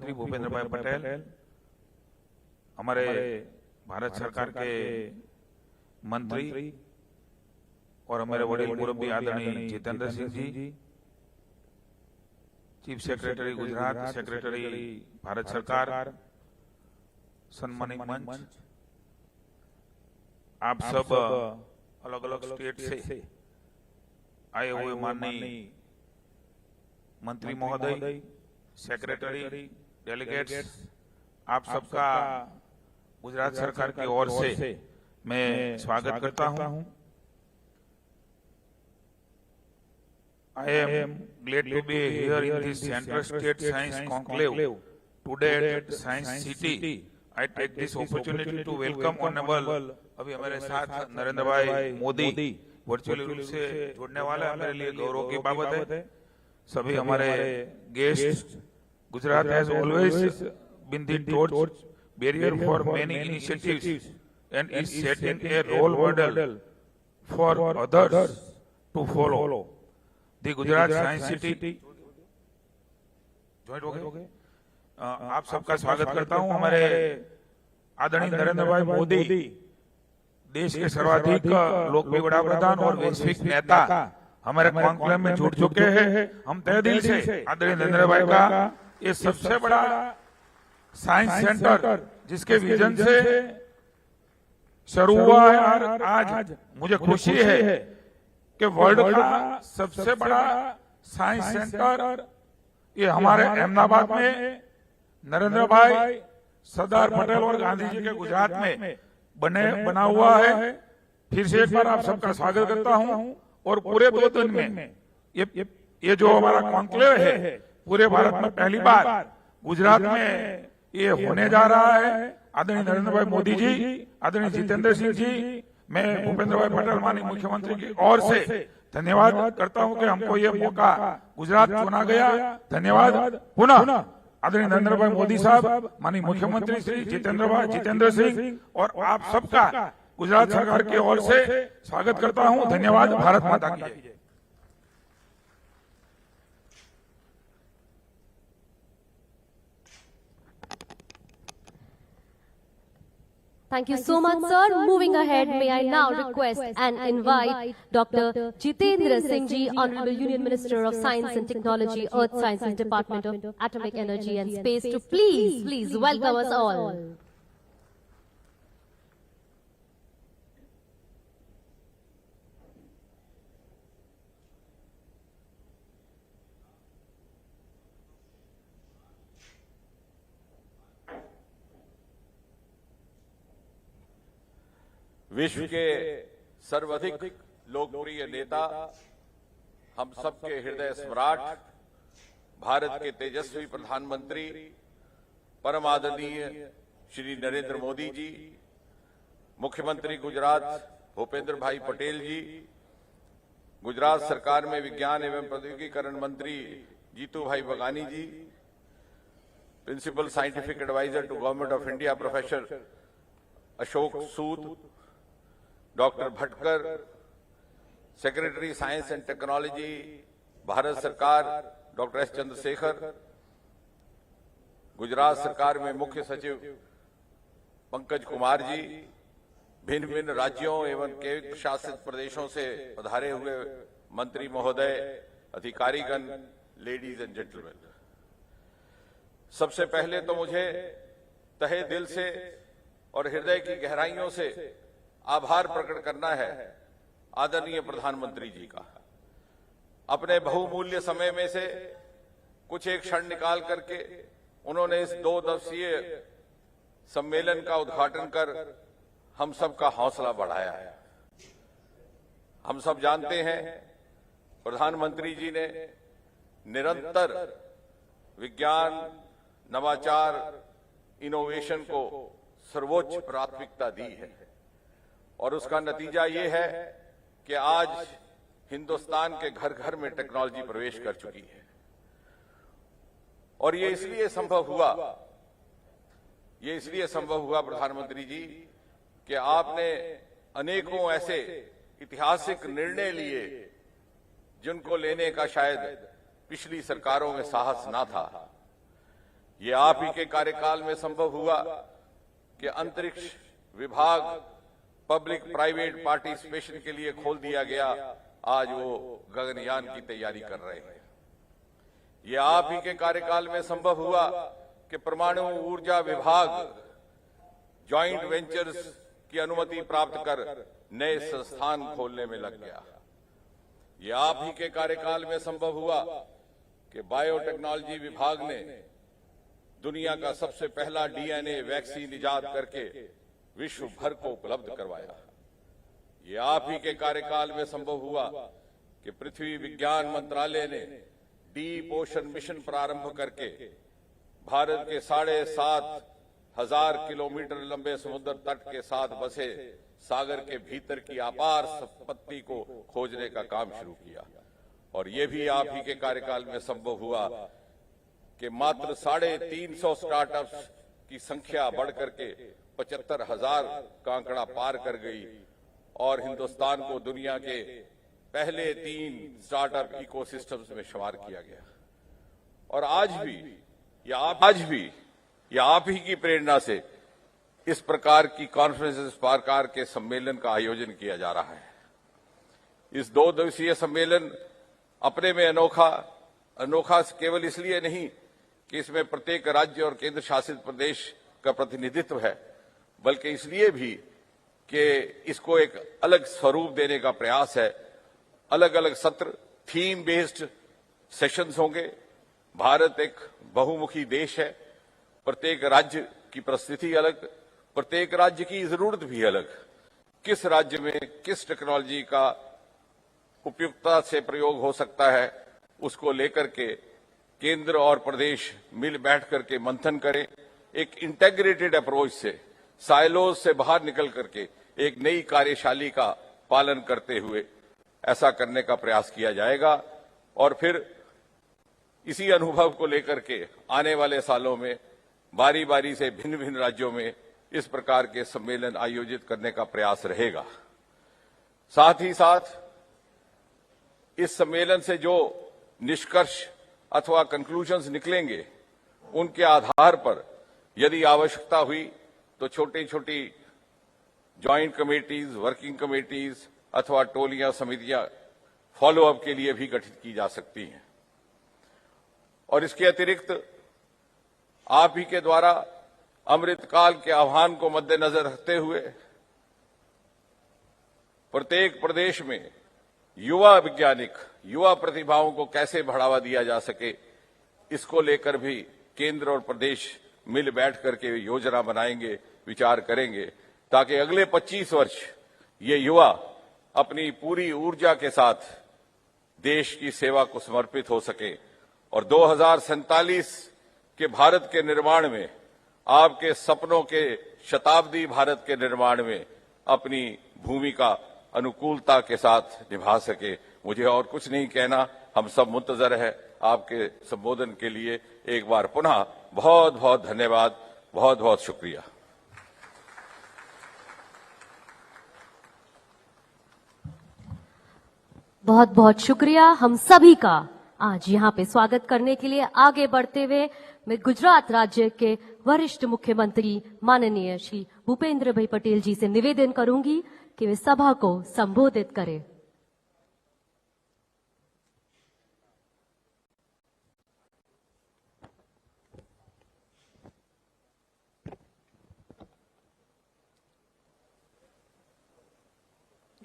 मुख्यमंत्री भूपेंद्र भाई पटेल, हमारे भारत सरकार के मंत्री और हमारे वडील मुरब्बी आदरणीय Jitendra Singh ji, chief secretary Gujarat, secretary Bharat सरकार, सम्मानित मंच, आप सब अलग अलग स्टेट से आए हुए माननीय मंत्री महोदय, सेक्रेटरी, डेलीगेट्स, आप सबका गुजरात सरकार की ओर से मैं स्वागत करता हूं। I am glad to be here in this Central State Science Conclave today at Science City. I take this opportunity to welcome honorable, अभी हमारे साथ नरेंद्र भाई मोदी वर्चुअली रूप से जुड़ने वाला है, हमारे लिए गौरव की बात है। सभी हमारे guest, Gujarat has always been the torch barrier for many initiatives and is setting a role model for others to follow. The Gujarat Science City joint हो गए। आप सबका स्वागत करता हूं। हमारे आदरणीय नरेंद्र भाई मोदी देश के सर्वाधिक लोकप्रिय वड़ा प्रधान और वैश्विक नेता हमारे कॉन्क्लेव में जुड़ चुके हैं। हम तहे दिल से आदरणीय नरेंद्र भाई का ये सबसे बड़ा साइंस सेंटर जिसके विजन से शुरू हुआ है और आज मुझे खुशी है कि वर्ल्ड का सबसे बड़ा साइंस सेंटर ये हमारे अहमदाबाद में नरेंद्र भाई, सरदार पटेल और गांधी जी के गुजरात में बना हुआ है। फिर से एक बार आप सबका स्वागत करता हूं और पूरे 2 दिन में ये जो हमारा कॉन्क्लेव है पूरे भारत में पहली बार गुजरात में ये होने जा रहा है। आदरणीय नरेंद्र भाई मोदी जी, आदरणीय जितेंद्र सिंह जी, मैं भूपेंद्र भाई पटेल माननीय मुख्यमंत्री की ओर से धन्यवाद करता हूं कि हमको ये मौका गुजरात चुना गया। धन्यवाद पुनः आदरणीय नरेंद्र भाई मोदी साहब, माननीय मुख्यमंत्री श्री जितेंद्र सिंह और आप सबका गुजरात सरकार की ओर से स्वागत करता हूं। धन्यवाद। भारत माता की जय। Thank you so much, sir. Moving ahead, may I now request and invite Dr. Jitendra Singh Ji, Honorable Union Minister of Science and Technology, Earth Sciences Department of Atomic Energy and Space, to please welcome us all. विश्व के सर्वाधिक लोकप्रिय नेता, हम सबके हृदय सम्राट, भारत के तेजस्वी प्रधानमंत्री परम आदरणीय श्री नरेंद्र मोदी जी, मुख्यमंत्री गुजरात भूपेंद्र भाई पटेल जी, गुजरात सरकार में विज्ञान एवं प्रौद्योगिकीकरण मंत्री Jitu Bhai Bagani ji, principal scientific adviser to government of India professor Ashok Sood, doctor Bhatkar, secretary science and technology Bharat सरकार डॉक्टर एस चंद्रशेखर, गुजरात सरकार में मुख्य सचिव पंकज कुमार जी, भिन्न भिन्न राज्यों एवं केंद्र शासित प्रदेशों से पधारे हुए मंत्री महोदय, अधिकारीगण, लेडीज एंड जेंटलमैन, सबसे पहले तो मुझे तहे दिल से और हृदय की गहराइयों से आभार प्रकट करना है आदरणीय प्रधानमंत्री जी का। अपने बहुमूल्य समय में से कुछ एक क्षण निकाल करके उन्होंने इस 2 दिवसीय सम्मेलन का उद्घाटन कर हम सबका हौसला बढ़ाया है। हम सब जानते हैं प्रधानमंत्री जी ने निरंतर विज्ञान, नवाचार, इनोवेशन को सर्वोच्च प्राथमिकता दी है और उसका नतीजा ये है कि आज हिंदुस्तान के घर घर में टेक्नोलॉजी प्रवेश कर चुकी है। और ये इसलिए संभव हुआ प्रधानमंत्री जी कि आपने अनेकों ऐसे ऐतिहासिक निर्णय लिए जिनको लेने का शायद पिछली सरकारों में साहस ना था। ये आप ही के कार्यकाल में संभव हुआ कि अंतरिक्ष विभाग पब्लिक प्राइवेट पार्टिसिपेशन के लिए खोल दिया गया। आज वो गगनयान की तैयारी कर रहे हैं। ये आप ही के कार्यकाल में संभव हुआ कि परमाणु ऊर्जा विभाग जॉइंट वेंचर्स की अनुमति प्राप्त कर नए संस्थान खोलने में लग गया। ये आप ही के कार्यकाल में संभव हुआ कि बायोटेक्नोलॉजी विभाग ने दुनिया का सबसे पहला डीएनए वैक्सीन इजाद करके विश्व भर को उपलब्ध करवाया। ये आप ही के कार्यकाल में संभव हुआ कि पृथ्वी विज्ञान मंत्रालय ने डीप ओशन मिशन प्रारंभ करके भारत के 7,500 किलोमीटर लंबे समुद्र तट के साथ बसे सागर के भीतर की अपार संपत्ति को खोजने का काम शुरू किया। और ये भी आप ही के कार्यकाल में संभव हुआ कि मात्र 350 स्टार्टअप्स की संख्या बढ़कर के 75,000 का आंकड़ा पार कर गई और हिंदुस्तान को दुनिया के पहले 3 स्टार्टअप इकोसिस्टम्स में शुमार किया गया। और आज भी आप ही की प्रेरणा से इस प्रकार की कॉन्फ्रेंस, इस प्रकार के सम्मेलन का आयोजन किया जा रहा है। इस 2 दिवसीय सम्मेलन अपने में अनोखा केवल इसलिए नहीं कि इसमें प्रत्येक राज्य और केंद्र शासित प्रदेश का प्रतिनिधित्व है, बल्कि इसलिए भी कि इसको एक अलग स्वरूप देने का प्रयास है। अलग अलग सत्र, थीम बेस्ड सेशंस होंगे। भारत एक बहुमुखी देश है। प्रत्येक राज्य की परिस्थिति अलग, प्रत्येक राज्य की जरूरत भी अलग। किस राज्य में किस टेक्नोलॉजी का उपयुक्तता से प्रयोग हो सकता है, उसको लेकर के केंद्र और प्रदेश मिल बैठ करके मंथन करें। एक इंटेग्रेटेड अप्रोच से, साइलोज से बाहर निकल करके एक नई कार्यशैली का पालन करते हुए ऐसा करने का प्रयास किया जाएगा। और फिर इसी अनुभव को लेकर के आने वाले सालों में बारी बारी से भिन्न भिन्न राज्यों में इस प्रकार के सम्मेलन आयोजित करने का प्रयास रहेगा। साथ ही साथ इस सम्मेलन से जो निष्कर्ष अथवा कंक्लूजन्स निकलेंगे, उनके आधार पर यदि आवश्यकता हुई तो छोटी छोटी ज्वाइंट कमेटीज, वर्किंग कमेटीज अथवा टोलियां, समितियां फॉलोअप के लिए भी गठित की जा सकती हैं। और इसके अतिरिक्त आप ही के द्वारा अमृतकाल के आह्वान को मद्देनजर रखते हुए प्रत्येक प्रदेश में युवा वैज्ञानिक, युवा प्रतिभाओं को कैसे बढ़ावा दिया जा सके, इसको लेकर भी केंद्र और प्रदेश मिल बैठ करके योजना बनाएंगे, विचार करेंगे, ताकि अगले 25 वर्ष ये युवा अपनी पूरी ऊर्जा के साथ देश की सेवा को समर्पित हो सके और 2047 के भारत के निर्माण में, आपके सपनों के शताब्दी भारत के निर्माण में अपनी भूमिका अनुकूलता के साथ निभा सके। मुझे और कुछ नहीं कहना, हम सब मुंतजर है आपके संबोधन के लिए। एक बार पुनः बहुत बहुत धन्यवाद, बहुत बहुत शुक्रिया। बहुत बहुत शुक्रिया हम सभी का आज यहाँ पे स्वागत करने के लिए। आगे बढ़ते हुए मैं गुजरात राज्य के वरिष्ठ मुख्यमंत्री माननीय श्री भूपेंद्र भाई पटेल जी से निवेदन करूंगी कि वे सभा को संबोधित करें।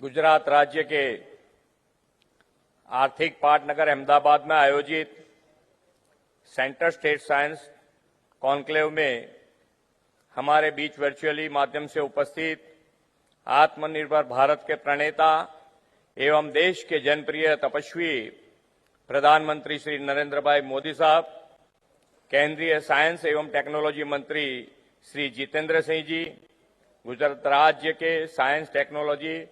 गुजरात राज्य के आर्थिक पाटनगर अहमदाबाद में आयोजित सेंटर स्टेट साइंस कॉन्क्लेव में हमारे बीच वर्चुअली माध्यम से उपस्थित आत्मनिर्भर भारत के प्रणेता एवं देश के जनप्रिय तपस्वी प्रधानमंत्री श्री नरेंद्र भाई मोदी साहब, केंद्रीय साइंस एवं टेक्नोलॉजी मंत्री श्री जितेंद्र सिंह जी, गुजरात राज्य के साइंस टेक्नोलॉजी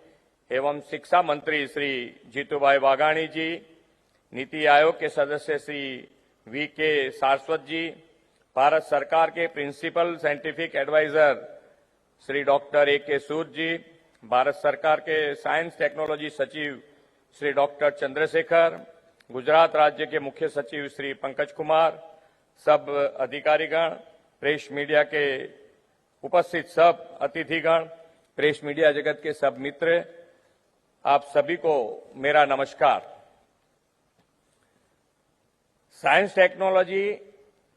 एवं शिक्षा मंत्री श्री जीतूभाई वाघाणी जी, नीति आयोग के सदस्य श्री वी.के. सारस्वत जी, भारत सरकार के principal scientific adviser Shri doctor A K. Sood ji, Bharat सरकार के साइंस टेक्नोलॉजी सचिव श्री डॉक्टर चंद्रशेखर, गुजरात राज्य के मुख्य सचिव श्री पंकज कुमार, सब अधिकारीगण, प्रेस मीडिया के उपस्थित सब अतिथिगण, प्रेस मीडिया जगत के सब मित्र, आप सभी को मेरा नमस्कार। Science technology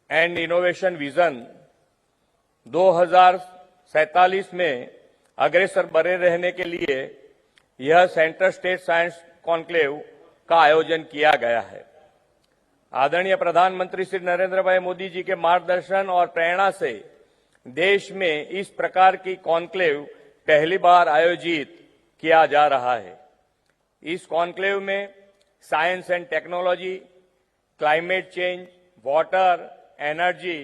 and innovation vision 2047 में अग्रसर बने रहने के लिए यह सेंटर स्टेट साइंस कॉन्क्लेव का आयोजन किया गया है। आदरणीय प्रधानमंत्री श्री नरेंद्र भाई मोदी जी के मार्गदर्शन और प्रेरणा से देश में इस प्रकार की कॉन्क्लेव पहली बार आयोजित किया जा रहा है। इस कॉन्क्लेव में science and technology, climate change, water, energy,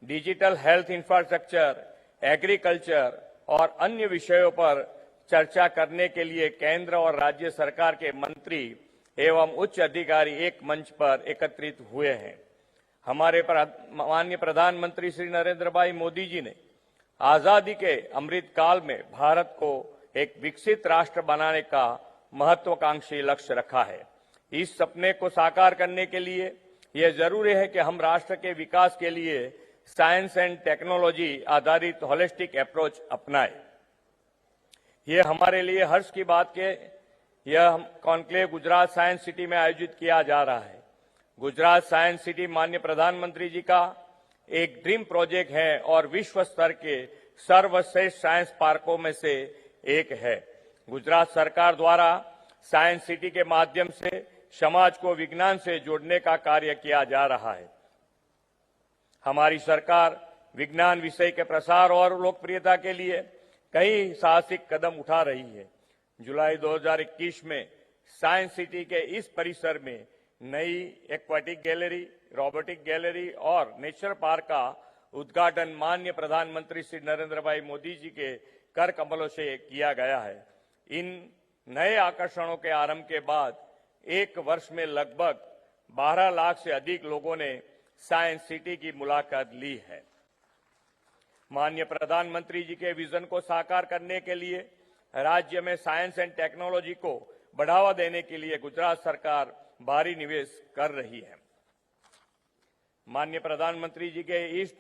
digital health infrastructure, agriculture और अन्य विषयों पर चर्चा करने के लिए केंद्र और राज्य सरकार के मंत्री एवं उच्च अधिकारी एक मंच पर एकत्रित हुए हैं। हमारे माननीय प्रधानमंत्री श्री नरेंद्र भाई मोदी जी ने आजादी के अमृत काल में भारत को एक विकसित राष्ट्र बनाने का महत्वाकांक्षी लक्ष्य रखा है। इस सपने को साकार करने के लिए यह जरूरी है कि हम राष्ट्र के विकास के लिए साइंस एंड टेक्नोलॉजी आधारित होलिस्टिक अप्रोच अपनाएं। यह हमारे लिए हर्ष की बात के यह कॉन्क्लेव गुजरात साइंस सिटी में आयोजित किया जा रहा है। गुजरात साइंस सिटी माननीय प्रधानमंत्री जी का एक ड्रीम प्रोजेक्ट है और विश्व स्तर के सर्वश्रेष्ठ साइंस पार्कों में से एक है। गुजरात सरकार द्वारा साइंस सिटी के माध्यम से समाज को विज्ञान से जोड़ने का कार्य किया जा रहा है। हमारी सरकार विज्ञान विषय के प्रसार और लोकप्रियता के लिए कई साहसिक कदम उठा रही है। जुलाई 2021 में साइंस सिटी के इस परिसर में नई एक्वाटिक गैलरी, रोबोटिक गैलरी और नेचर पार्क का उद्घाटन माननीय प्रधानमंत्री श्री नरेंद्र भाई मोदी जी के कर कमलों से किया गया है। इन नए आकर्षणों के आरंभ के बाद एक वर्ष में लगभग 12 लाख से अधिक लोगों ने साइंस सिटी की मुलाकात ली है। माननीय प्रधानमंत्री जी के विजन को साकार करने के लिए राज्य में साइंस एंड टेक्नोलॉजी को बढ़ावा देने के लिए गुजरात सरकार भारी निवेश कर रही है। माननीय प्रधानमंत्री जी के इस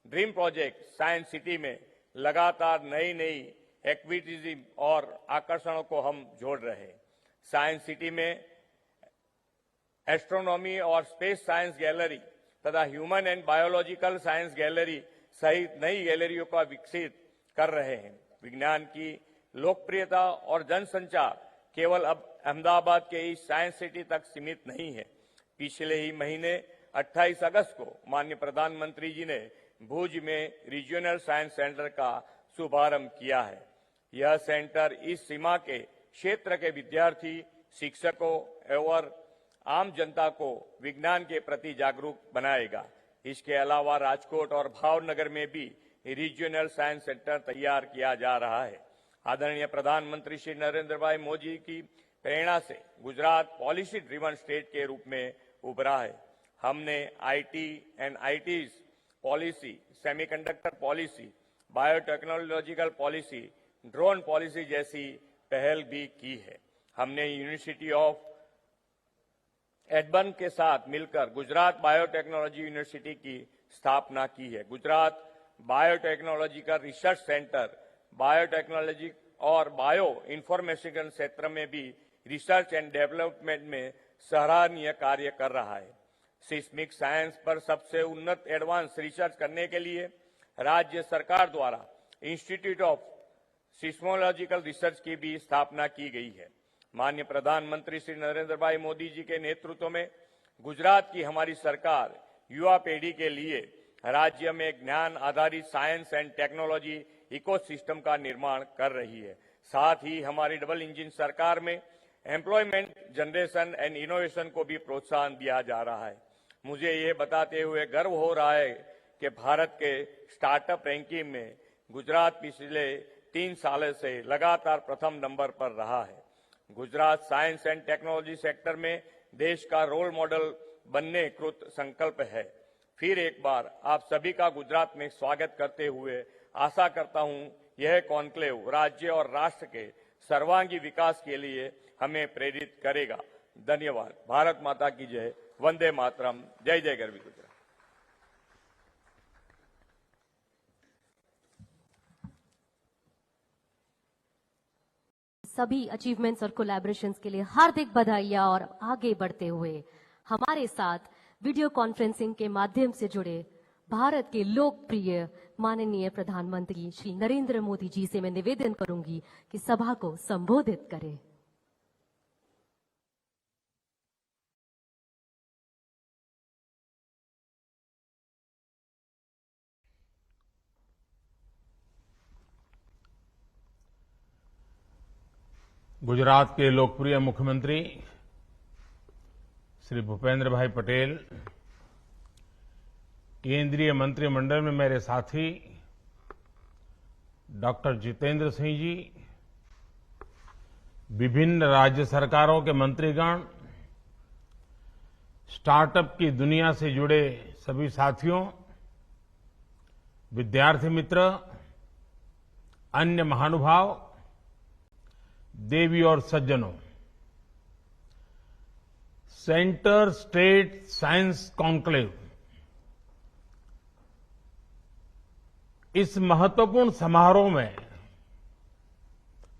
ड्रीम प्रोजेक्ट साइंस सिटी में लगातार नई नई एक्टिविटीज और आकर्षणों को हम जोड़ रहे हैं। साइंस सिटी में एस्ट्रोनॉमी और स्पेस साइंस गैलरी तथा human and biological science gallery सहित नई गैलरियों का विकसित कर रहे हैं। विज्ञान की लोकप्रियता और जनसंचार केवल अब अहमदाबाद के इस साइंस सिटी तक सीमित नहीं है। पिछले ही महीने 28 अगस्त को माननीय प्रधानमंत्री जी ने भुज में रीजनल साइंस सेंटर का शुभारंभ किया है। यह सेंटर इस सीमा के क्षेत्र के विद्यार्थी, शिक्षकों और आम जनता को विज्ञान के प्रति जागरूक बनाएगा। इसके अलावा राजकोट और भावनगर में भी रीजनल साइंस सेंटर तैयार किया जा रहा है। आदरणीय प्रधानमंत्री श्री नरेंद्र भाई मोदी की प्रेरणा से गुजरात पॉलिसी ड्रिवन स्टेट के रूप में उभरा है। हमने IT and ITs policy, semiconductor policy, biotechnological policy, drone policy जैसी पहल भी की है। हमने यूनिवर्सिटी ऑफ एडबर्न के साथ मिलकर गुजरात बायोटेक्नोलॉजी यूनिवर्सिटी की स्थापना की है। Gujarat biotechnological research centre biotechnology और बायो इंफॉर्मेशन क्षेत्र में भी रिसर्च एंड डेवलपमेंट में सराहनीय कार्य कर रहा है। सिस्मिक साइंस पर सबसे उन्नत एडवांस रिसर्च करने के लिए राज्य सरकार द्वारा इंस्टीट्यूट ऑफ सिस्मोलॉजिकल रिसर्च की भी स्थापना की गई है। माननीय प्रधानमंत्री श्री नरेंद्र भाई मोदी जी के नेतृत्व में गुजरात की हमारी सरकार युवा पीढ़ी के लिए राज्य में ज्ञान आधारित साइंस एंड टेक्नोलॉजी इकोसिस्टम का निर्माण कर रही है। साथ ही हमारी डबल इंजन सरकार में एम्प्लॉयमेंट जनरेशन एंड इनोवेशन को भी प्रोत्साहन दिया जा रहा है। मुझे ये बताते हुए गर्व हो रहा है कि भारत के स्टार्टअप रैंकिंग में गुजरात पिछले 3 सालों से लगातार प्रथम नंबर पर रहा है। Gujarat science and technology sector में देश का रोल मॉडल बनने कृत संकल्प है। फिर एक बार आप सभी का गुजरात में स्वागत करते हुए आशा करता हूं यह कॉन्क्लेव राज्य और राष्ट्र के सर्वांगी विकास के लिए हमें प्रेरित करेगा। धन्यवाद। भारत माता की जय। वंदे मातरम। जय जय गरवी गुजरात। सभी अचीवमेंट्स और कोलैबोरेशंस के लिए हार्दिक बधाइयां और आगे बढ़ते हुए हमारे साथ वीडियो कॉन्फ्रेंसिंग के माध्यम से जुड़े भारत के लोकप्रिय माननीय प्रधानमंत्री श्री नरेंद्र मोदी जी से मैं निवेदन करूंगी कि सभा को संबोधित करें। गुजरात के लोकप्रिय मुख्यमंत्री श्री भूपेंद्र भाई पटेल, केंद्रीय मंत्रिमंडल में मेरे साथी डॉक्टर जितेंद्र सिंह जी, विभिन्न राज्य सरकारों के मंत्रीगण, स्टार्टअप की दुनिया से जुड़े सभी साथियों, विद्यार्थी मित्र, अन्य महानुभाव, देवी और सज्जनों, सेंटर स्टेट साइंस कॉन्क्लेव इस महत्वपूर्ण समारोह में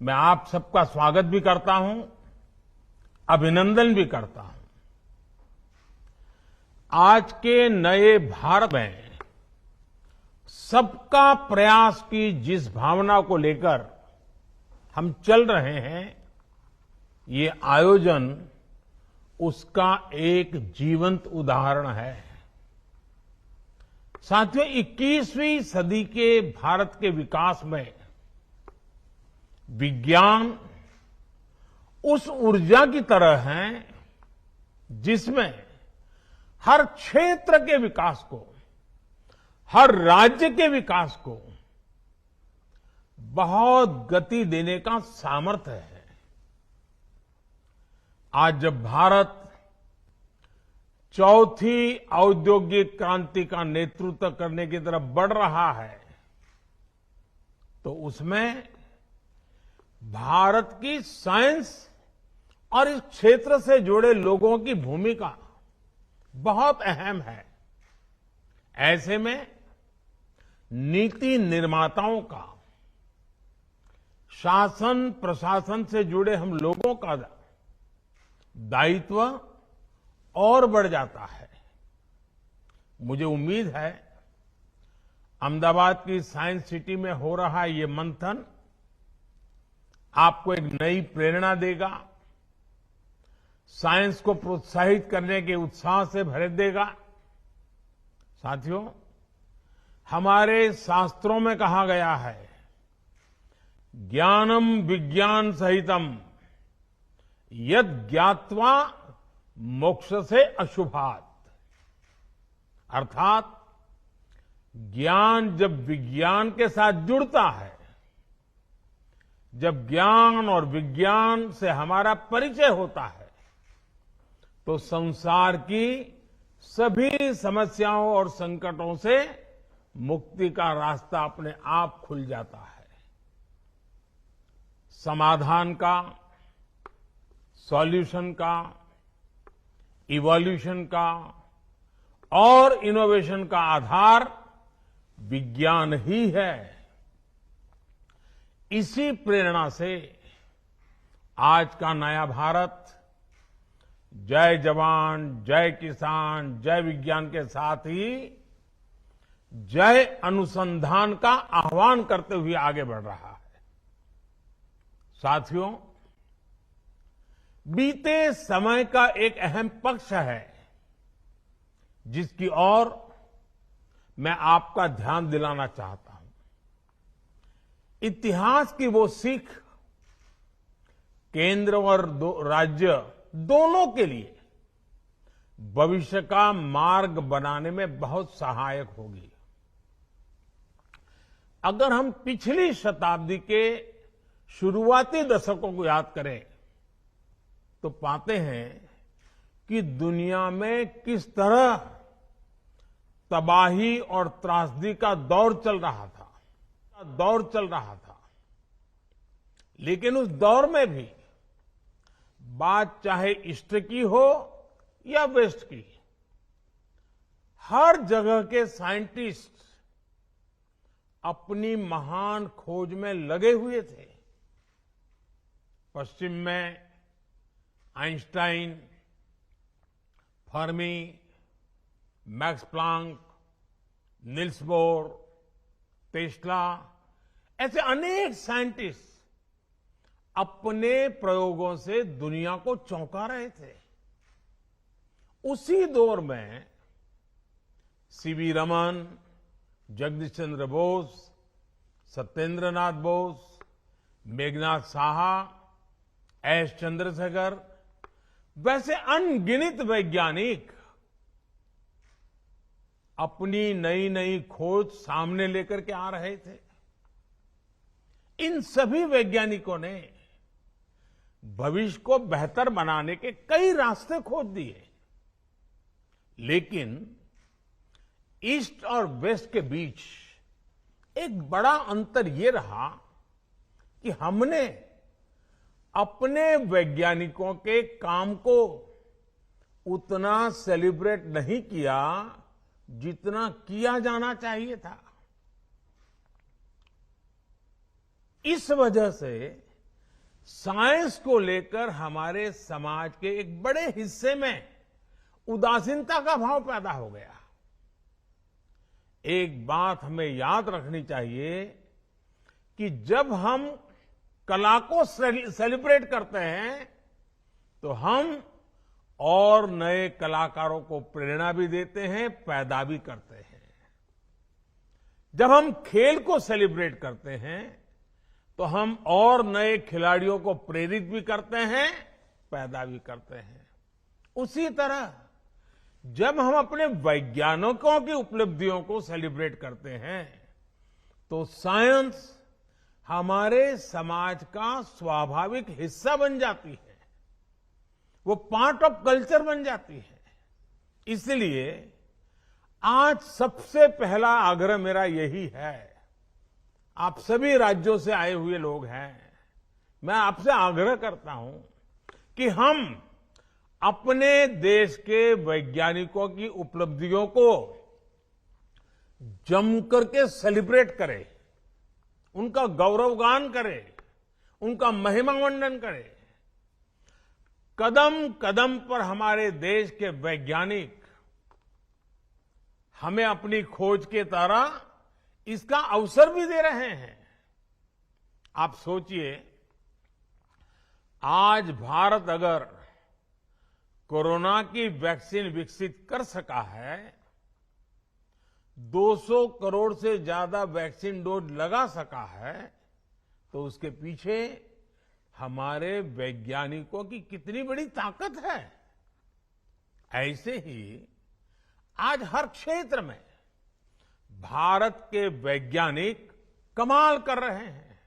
मैं आप सबका स्वागत भी करता हूं, अभिनंदन भी करता हूं। आज के नए भारत में सबका प्रयास की जिस भावना को लेकर हम चल रहे हैं, ये आयोजन उसका एक जीवंत उदाहरण है। साथियों, 21वीं सदी के भारत के विकास में विज्ञान उस ऊर्जा की तरह है जिसमें हर क्षेत्र के विकास को, हर राज्य के विकास को बहुत गति देने का सामर्थ्य है। आज जब भारत चौथी औद्योगिक क्रांति का नेतृत्व करने की तरफ बढ़ रहा है, तो उसमें भारत की साइंस और इस क्षेत्र से जुड़े लोगों की भूमिका बहुत अहम है। ऐसे में नीति निर्माताओं का, शासन प्रशासन से जुड़े हम लोगों का दायित्व और बढ़ जाता है। मुझे उम्मीद है अहमदाबाद की साइंस सिटी में हो रहा ये मंथन आपको एक नई प्रेरणा देगा, साइंस को प्रोत्साहित करने के उत्साह से भर देगा। साथियों, हमारे शास्त्रों में कहा गया है, ज्ञानम विज्ञान सहितम यद ज्ञात्वा मोक्ष से अशुभात। अर्थात ज्ञान जब विज्ञान के साथ जुड़ता है, जब ज्ञान और विज्ञान से हमारा परिचय होता है, तो संसार की सभी समस्याओं और संकटों से मुक्ति का रास्ता अपने आप खुल जाता है। समाधान का, सॉल्यूशन का, इवोल्यूशन का और इनोवेशन का आधार विज्ञान ही है। इसी प्रेरणा से आज का नया भारत जय जवान, जय किसान, जय विज्ञान के साथ ही जय अनुसंधान का आह्वान करते हुए आगे बढ़ रहा है। साथियों, बीते समय का एक अहम पक्ष है जिसकी ओर मैं आपका ध्यान दिलाना चाहता हूं। इतिहास की वो सीख केंद्र और राज्य दोनों के लिए भविष्य का मार्ग बनाने में बहुत सहायक होगी। अगर हम पिछली शताब्दी के शुरुआती दशकों को याद करें तो पाते हैं कि दुनिया में किस तरह तबाही और त्रासदी का दौर चल रहा था। लेकिन उस दौर में भी बात चाहे ईस्ट की हो या वेस्ट की, हर जगह के साइंटिस्ट अपनी महान खोज में लगे हुए थे। पश्चिम में Einstein, Fermi, max Planck, Nils bore, Tesla, ऐसे अनेक साइंटिस्ट अपने प्रयोगों से दुनिया को चौंका रहे थे। उसी दौर में सीवी रमन, जगदीश चंद्र बोस, सत्येंद्र नाथ बोस, मेघनाथ साहा, एस चंद्रशेखर, वैसे अनगिनत वैज्ञानिक अपनी नई नई खोज सामने लेकर के आ रहे थे। इन सभी वैज्ञानिकों ने भविष्य को बेहतर बनाने के कई रास्ते खोज दिए, लेकिन ईस्ट और वेस्ट के बीच एक बड़ा अंतर ये रहा कि हमने अपने वैज्ञानिकों के काम को उतना सेलिब्रेट नहीं किया जितना किया जाना चाहिए था। इस वजह से साइंस को लेकर हमारे समाज के एक बड़े हिस्से में उदासीनता का भाव पैदा हो गया। एक बात हमें याद रखनी चाहिए कि जब हम कला को सेलिब्रेट करते हैं तो हम और नए कलाकारों को प्रेरणा भी देते हैं, पैदा भी करते हैं। जब हम खेल को सेलिब्रेट करते हैं तो हम और नए खिलाड़ियों को प्रेरित भी करते हैं, पैदा भी करते हैं। उसी तरह जब हम अपने वैज्ञानिकों की उपलब्धियों को सेलिब्रेट करते हैं तो साइंस हमारे समाज का स्वाभाविक हिस्सा बन जाती है, वो पार्ट ऑफ कल्चर बन जाती है। इसलिए आज सबसे पहला आग्रह मेरा यही है, आप सभी राज्यों से आए हुए लोग हैं, मैं आपसे आग्रह करता हूं कि हम अपने देश के वैज्ञानिकों की उपलब्धियों को जम करके सेलिब्रेट करें, उनका गौरवगान करें, उनका महिमामंडन करें। कदम कदम पर हमारे देश के वैज्ञानिक हमें अपनी खोज के तरह इसका अवसर भी दे रहे हैं। आप सोचिए, आज भारत अगर कोरोना की वैक्सीन विकसित कर सका है, 200 करोड़ से ज्यादा वैक्सीन डोज लगा सका है, तो उसके पीछे हमारे वैज्ञानिकों की कितनी बड़ी ताकत है। ऐसे ही आज हर क्षेत्र में भारत के वैज्ञानिक कमाल कर रहे हैं।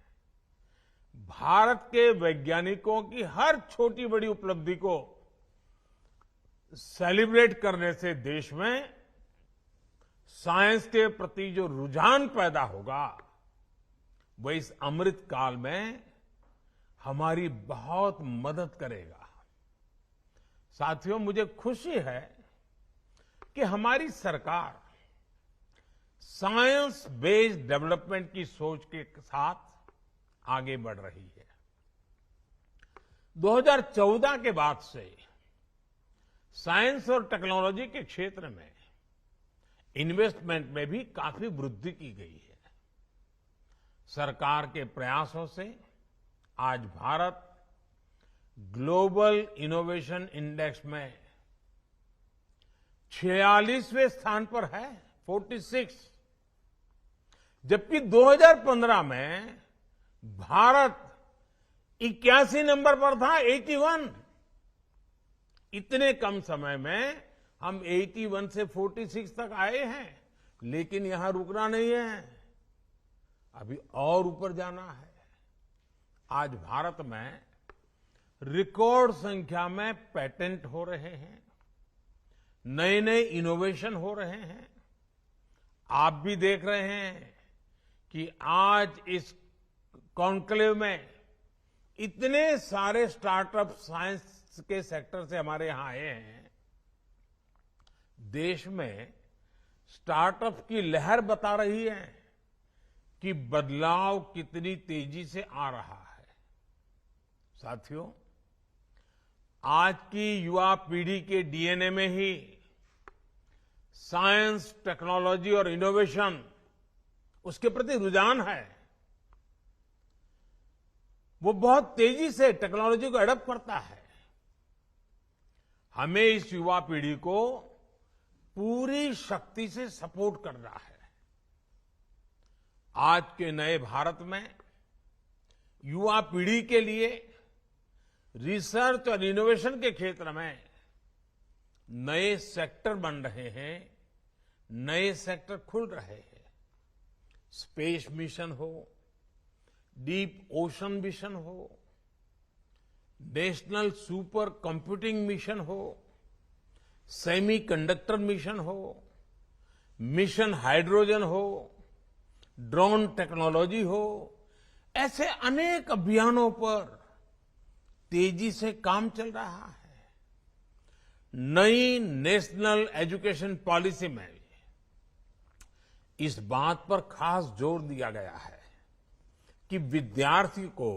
भारत के वैज्ञानिकों की हर छोटी बड़ी उपलब्धि को सेलिब्रेट करने से देश में साइंस के प्रति जो रुझान पैदा होगा वो इस अमृत काल में हमारी बहुत मदद करेगा। साथियों, मुझे खुशी है कि हमारी सरकार साइंस बेस्ड डेवलपमेंट की सोच के साथ आगे बढ़ रही है। 2014 के बाद से साइंस और टेक्नोलॉजी के क्षेत्र में इन्वेस्टमेंट में भी काफी वृद्धि की गई है। सरकार के प्रयासों से आज भारत ग्लोबल इनोवेशन इंडेक्स में 46वें स्थान पर है, 46, जबकि 2015 में भारत 81 नंबर पर था, 81। इतने कम समय में हम 81 से 46 तक आए हैं, लेकिन यहां रुकना नहीं है, अभी और ऊपर जाना है। आज भारत में रिकॉर्ड संख्या में पेटेंट हो रहे हैं, नए नए इनोवेशन हो रहे हैं। आप भी देख रहे हैं कि आज इस कॉन्क्लेव में इतने सारे स्टार्टअप साइंस के सेक्टर से हमारे यहां आए हैं। देश में स्टार्टअप की लहर बता रही है कि बदलाव कितनी तेजी से आ रहा है। साथियों, आज की युवा पीढ़ी के डीएनए में ही साइंस, टेक्नोलॉजी और इनोवेशन उसके प्रति रुझान है। वो बहुत तेजी से टेक्नोलॉजी को अडॉप्ट करता है। हमें इस युवा पीढ़ी को पूरी शक्ति से सपोर्ट करना है। आज के नए भारत में युवा पीढ़ी के लिए रिसर्च और इनोवेशन के क्षेत्र में नए सेक्टर बन रहे हैं, नए सेक्टर खुल रहे हैं। स्पेस मिशन हो, डीप ओशन मिशन हो, नेशनल सुपर कंप्यूटिंग मिशन हो, सेमीकंडक्टर मिशन हो, मिशन हाइड्रोजन हो, ड्रोन टेक्नोलॉजी हो, ऐसे अनेक अभियानों पर तेजी से काम चल रहा है। नई नेशनल एजुकेशन पॉलिसी में इस बात पर खास जोर दिया गया है कि विद्यार्थी को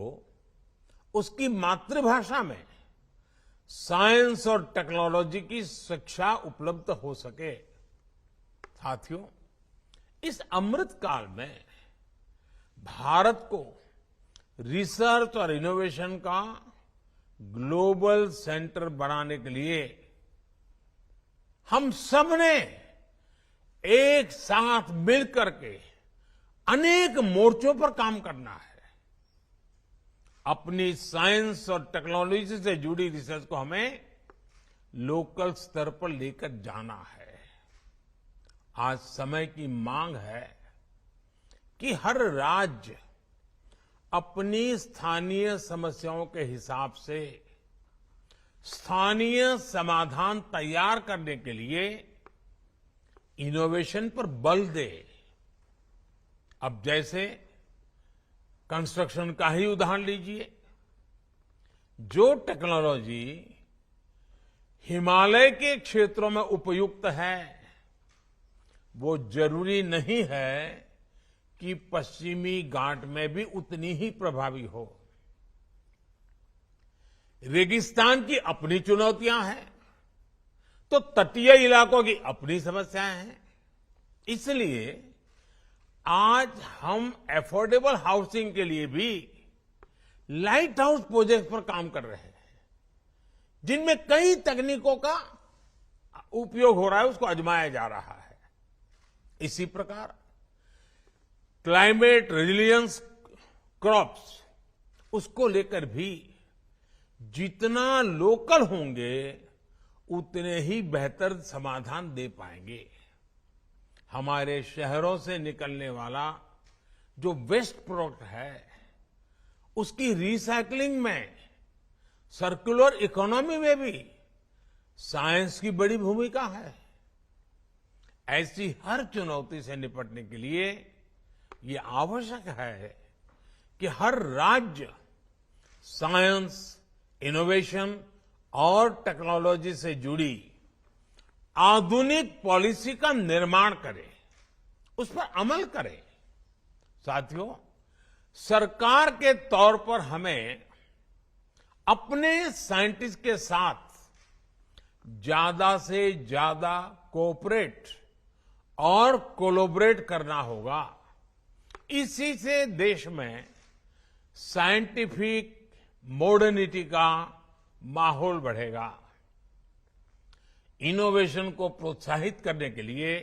उसकी मातृभाषा में साइंस और टेक्नोलॉजी की शिक्षा उपलब्ध हो सके। साथियों, इस अमृत काल में भारत को रिसर्च और इनोवेशन का ग्लोबल सेंटर बनाने के लिए हम सबने एक साथ मिलकर के अनेक मोर्चों पर काम करना है। अपनी साइंस और टेक्नोलॉजी से जुड़ी रिसर्च को हमें लोकल स्तर पर लेकर जाना है। आज समय की मांग है कि हर राज्य अपनी स्थानीय समस्याओं के हिसाब से स्थानीय समाधान तैयार करने के लिए इनोवेशन पर बल दे। अब जैसे कंस्ट्रक्शन का ही उदाहरण लीजिए। जो टेक्नोलॉजी हिमालय के क्षेत्रों में उपयुक्त है, वो जरूरी नहीं है कि पश्चिमी घाट में भी उतनी ही प्रभावी हो। रेगिस्तान की अपनी चुनौतियां हैं, तो तटीय इलाकों की अपनी समस्याएं हैं। इसलिए आज हम अफोर्डेबल हाउसिंग के लिए भी लाइट हाउस प्रोजेक्ट पर काम कर रहे हैं, जिनमें कई तकनीकों का उपयोग हो रहा है, उसको आजमाया जा रहा है। इसी प्रकार क्लाइमेट रेजिलियंस क्रॉप्स, उसको लेकर भी जितना लोकल होंगे उतने ही बेहतर समाधान दे पाएंगे। हमारे शहरों से निकलने वाला जो वेस्ट प्रोडक्ट है, उसकी रिसाइकलिंग में, सर्कुलर इकोनॉमी में भी साइंस की बड़ी भूमिका है। ऐसी हर चुनौती से निपटने के लिए ये आवश्यक है कि हर राज्य साइंस, इनोवेशन और टेक्नोलॉजी से जुड़ी आधुनिक पॉलिसी का निर्माण करे, उस पर अमल करे। साथियों, सरकार के तौर पर हमें अपने साइंटिस्ट के साथ ज्यादा से ज्यादा कोऑपरेट और कोलैबोरेट करना होगा। इसी से देश में साइंटिफिक मॉडर्निटी का माहौल बढ़ेगा। इनोवेशन को प्रोत्साहित करने के लिए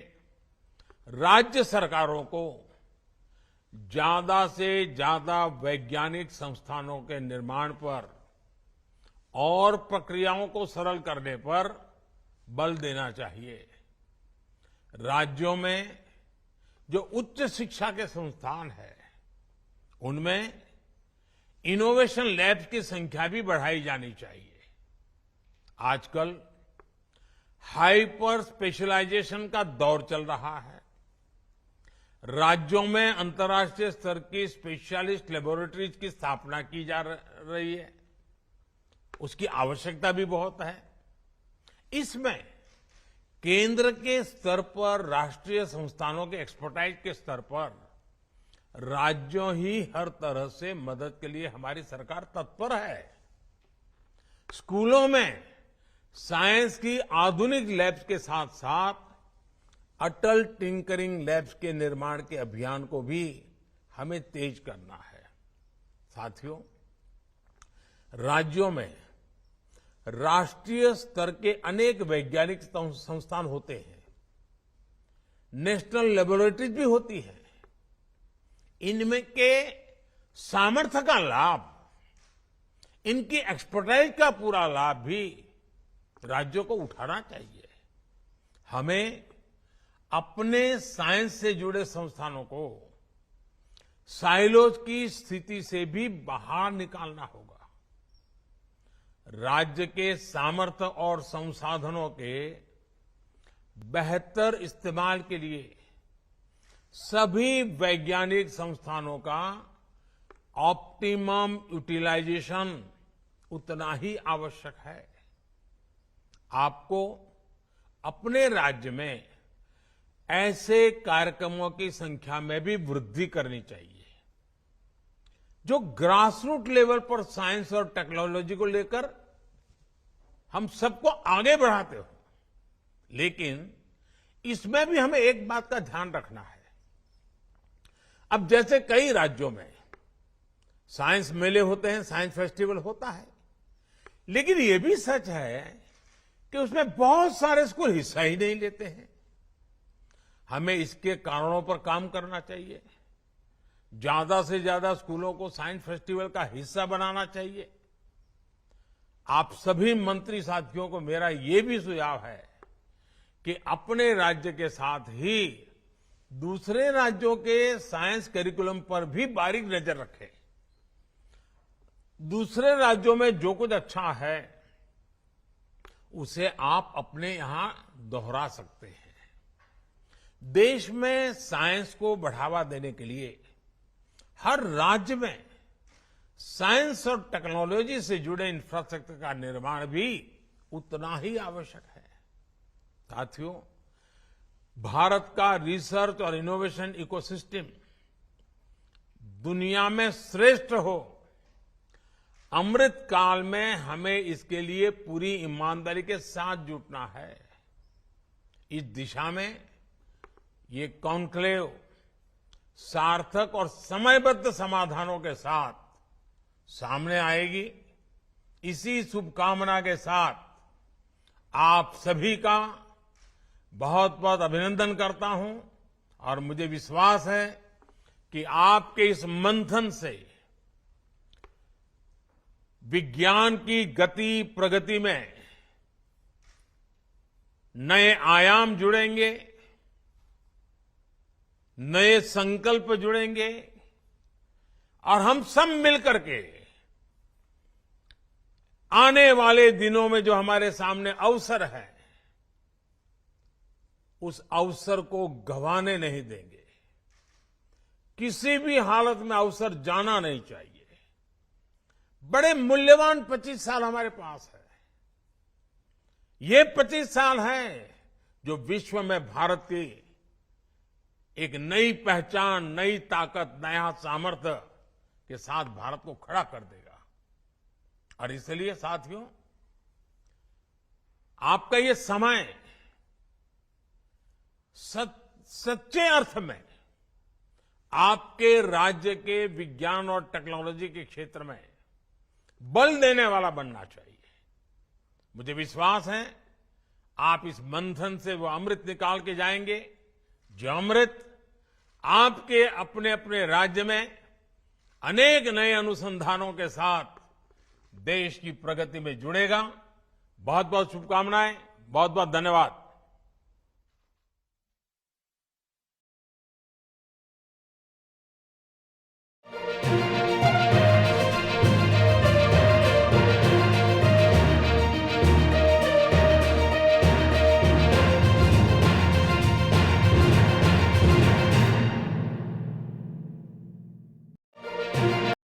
राज्य सरकारों को ज्यादा से ज्यादा वैज्ञानिक संस्थानों के निर्माण पर और प्रक्रियाओं को सरल करने पर बल देना चाहिए। राज्यों में जो उच्च शिक्षा के संस्थान है, उनमें इनोवेशन लैब्स की संख्या भी बढ़ाई जानी चाहिए। आजकल हाइपर स्पेशलाइजेशन का दौर चल रहा है। राज्यों में अंतर्राष्ट्रीय स्तर की स्पेशलिस्ट लेबोरेटरीज की स्थापना की जा रही है। उसकी आवश्यकता भी बहुत है। इसमें केंद्र के स्तर पर, राष्ट्रीय संस्थानों के एक्सपर्टाइज के स्तर पर राज्यों ही हर तरह से मदद के लिए हमारी सरकार तत्पर है। स्कूलों में साइंस की आधुनिक लैब्स के साथ साथ अटल टिंकरिंग लैब्स के निर्माण के अभियान को भी हमें तेज करना है। साथियों, राज्यों में राष्ट्रीय स्तर के अनेक वैज्ञानिक संस्थान होते हैं, नेशनल लेबोरेटरीज भी होती है। इनमें के सामर्थ्य का लाभ, इनकी एक्सपर्टाइज का पूरा लाभ भी राज्यों को उठाना चाहिए। हमें अपने साइंस से जुड़े संस्थानों को साइलोज की स्थिति से भी बाहर निकालना होगा। राज्य के सामर्थ्य और संसाधनों के बेहतर इस्तेमाल के लिए सभी वैज्ञानिक संस्थानों का ऑप्टिमम यूटिलाइजेशन उतना ही आवश्यक है। आपको अपने राज्य में ऐसे कार्यक्रमों की संख्या में भी वृद्धि करनी चाहिए जो ग्रासरूट लेवल पर साइंस और टेक्नोलॉजी को लेकर हम सबको आगे बढ़ाते हो। लेकिन इसमें भी हमें एक बात का ध्यान रखना है। अब जैसे कई राज्यों में साइंस मेले होते हैं, साइंस फेस्टिवल होता है, लेकिन ये भी सच है कि उसमें बहुत सारे स्कूल हिस्सा ही नहीं लेते हैं। हमें इसके कारणों पर काम करना चाहिए। ज्यादा से ज्यादा स्कूलों को साइंस फेस्टिवल का हिस्सा बनाना चाहिए। आप सभी मंत्री साथियों को मेरा ये भी सुझाव है कि अपने राज्य के साथ ही दूसरे राज्यों के साइंस करिकुलम पर भी बारीक नजर रखें। दूसरे राज्यों में जो कुछ अच्छा है उसे आप अपने यहां दोहरा सकते हैं। देश में साइंस को बढ़ावा देने के लिए हर राज्य में साइंस और टेक्नोलॉजी से जुड़े इंफ्रास्ट्रक्चर का निर्माण भी उतना ही आवश्यक है। साथियों, भारत का रिसर्च और इनोवेशन इकोसिस्टम दुनिया में श्रेष्ठ हो, अमृत काल में हमें इसके लिए पूरी ईमानदारी के साथ जुटना है। इस दिशा में ये कॉन्क्लेव सार्थक और समयबद्ध समाधानों के साथ सामने आएगी। इसी शुभकामना के साथ आप सभी का बहुत बहुत अभिनंदन करता हूं और मुझे विश्वास है कि आपके इस मंथन से विज्ञान की गति प्रगति में नए आयाम जुड़ेंगे, नए संकल्प जुड़ेंगे और हम सब मिलकर के आने वाले दिनों में जो हमारे सामने अवसर है उस अवसर को गंवाने नहीं देंगे। किसी भी हालत में अवसर जाना नहीं चाहिए। बड़े मूल्यवान 25 साल हमारे पास है। ये 25 साल हैं जो विश्व में भारत की एक नई पहचान, नई ताकत, नया सामर्थ्य के साथ भारत को खड़ा कर देगा। और इसलिए साथियों, आपका ये समय सच्चे अर्थ में आपके राज्य के विज्ञान और टेक्नोलॉजी के क्षेत्र में बल देने वाला बनना चाहिए। मुझे विश्वास है आप इस मंथन से वो अमृत निकाल के जाएंगे जो अमृत आपके अपने अपने राज्य में अनेक नए अनुसंधानों के साथ देश की प्रगति में जुड़ेगा। बहुत बहुत शुभकामनाएं, बहुत बहुत धन्यवाद।